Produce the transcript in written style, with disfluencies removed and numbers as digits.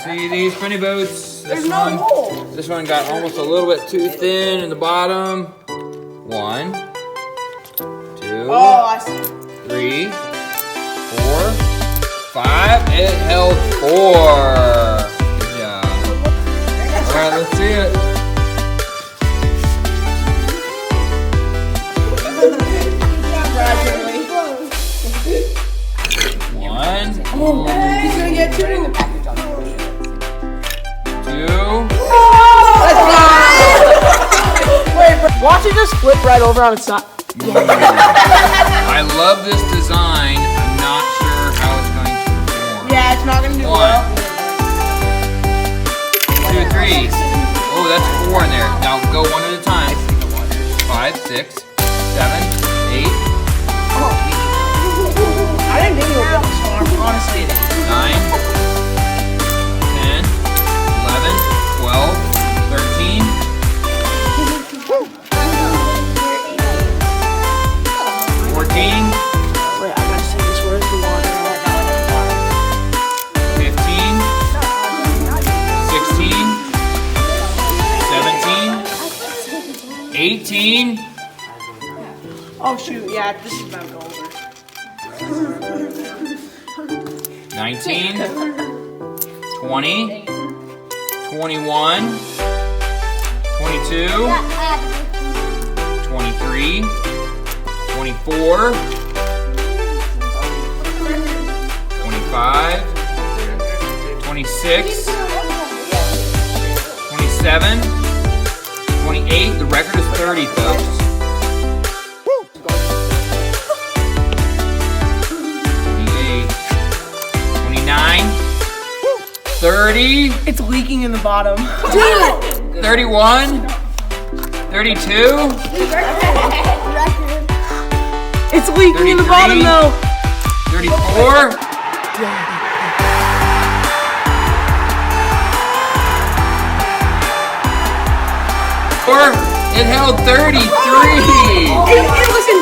See these funny boats? There's no hole. This one got almost a little bit too thin in the bottom. 1, 2, Oh, I see. 3, 4, 5. It held 4. Good job. All right, let's see it. One. Oh, he's gonna get 2. 2. Wait, watch it just flip right over on its side. I love this design. I'm not sure how it's going to perform. Yeah, it's not gonna do 1, well. 2, 3. Oh, that's 4 in there. Now go one at a time. 5, 6, 7, 8, I didn't think you were going this far, honestly. 9, 10, 11, 12, 13. 14. Wait, I gotta see this. Where's the water? 15, 16, 17, 18. Oh shoot, yeah, this is about to go over. 19, 20, 21, 22, 23, 24, 25, 26, 27, 28. The record is 30, folks. 30. It's leaking in the bottom. 31. 32. It's leaking in the bottom 33. though. 34. 4. It held 33. Listen,